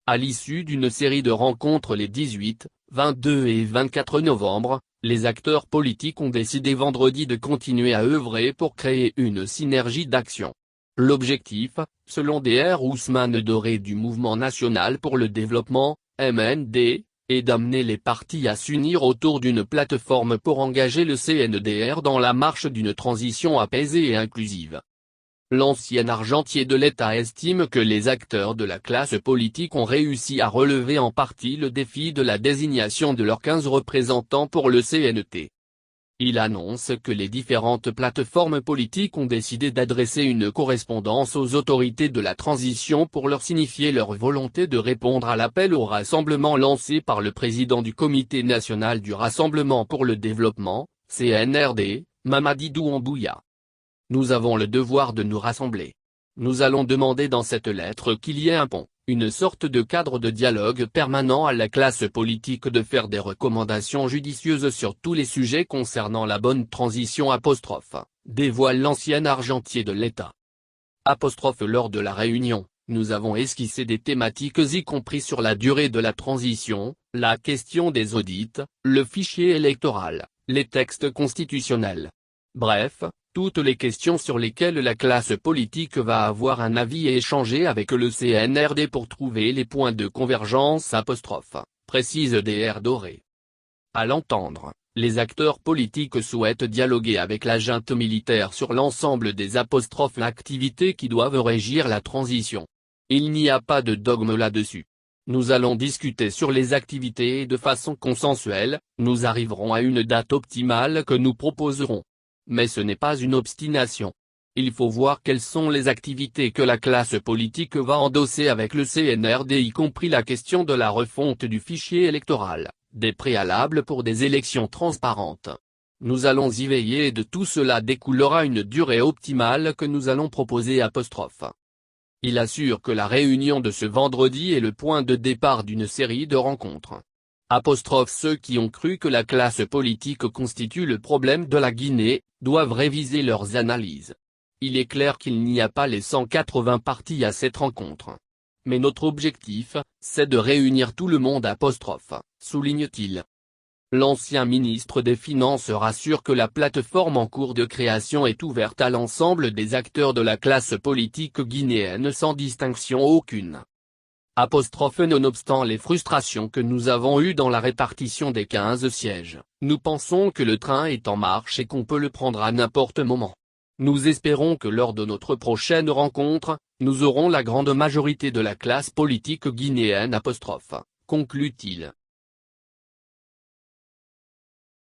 À l'issue d'une série de rencontres les 18, 22 et 24 novembre, les acteurs politiques ont décidé vendredi de continuer à œuvrer pour créer une synergie d'action. L'objectif, selon Dr Ousmane Doré du Mouvement National pour le Développement, MND, est d'amener les partis à s'unir autour d'une plateforme pour engager le CNDR dans la marche d'une transition apaisée et inclusive. L'ancien argentier de l'État estime que les acteurs de la classe politique ont réussi à relever en partie le défi de la désignation de leurs 15 représentants pour le CNT. Il annonce que les différentes plateformes politiques ont décidé d'adresser une correspondance aux autorités de la transition pour leur signifier leur volonté de répondre à l'appel au rassemblement lancé par le président du Comité national du Rassemblement pour le développement, CNRD, Mamadi Doumbouya. Nous avons le devoir de nous rassembler. Nous allons demander dans cette lettre qu'il y ait un pont, une sorte de cadre de dialogue permanent à la classe politique de faire des recommandations judicieuses sur tous les sujets concernant la bonne transition dévoile l'ancien argentier de l'État. Lors de la réunion, nous avons esquissé des thématiques y compris sur la durée de la transition, la question des audits, le fichier électoral, les textes constitutionnels. Bref, toutes les questions sur lesquelles la classe politique va avoir un avis et échanger avec le CNRD pour trouver les points de convergence précise Dr Doré. À l'entendre, les acteurs politiques souhaitent dialoguer avec la junte militaire sur l'ensemble des activités qui doivent régir la transition. Il n'y a pas de dogme là-dessus. Nous allons discuter sur les activités et de façon consensuelle, nous arriverons à une date optimale que nous proposerons. Mais ce n'est pas une obstination. Il faut voir quelles sont les activités que la classe politique va endosser avec le CNRD, y compris la question de la refonte du fichier électoral, des préalables pour des élections transparentes. Nous allons y veiller et de tout cela découlera une durée optimale que nous allons proposer. Il assure que la réunion de ce vendredi est le point de départ d'une série de rencontres. Ceux qui ont cru que la classe politique constitue le problème de la Guinée, doivent réviser leurs analyses. Il est clair qu'il n'y a pas les 180 partis à cette rencontre. Mais notre objectif, c'est de réunir tout le monde. Souligne-t-il. L'ancien ministre des Finances rassure que la plateforme en cours de création est ouverte à l'ensemble des acteurs de la classe politique guinéenne sans distinction aucune. Nonobstant les frustrations que nous avons eues dans la répartition des 15 sièges, nous pensons que le train est en marche et qu'on peut le prendre à n'importe moment. Nous espérons que lors de notre prochaine rencontre, nous aurons la grande majorité de la classe politique guinéenne. Conclut-il.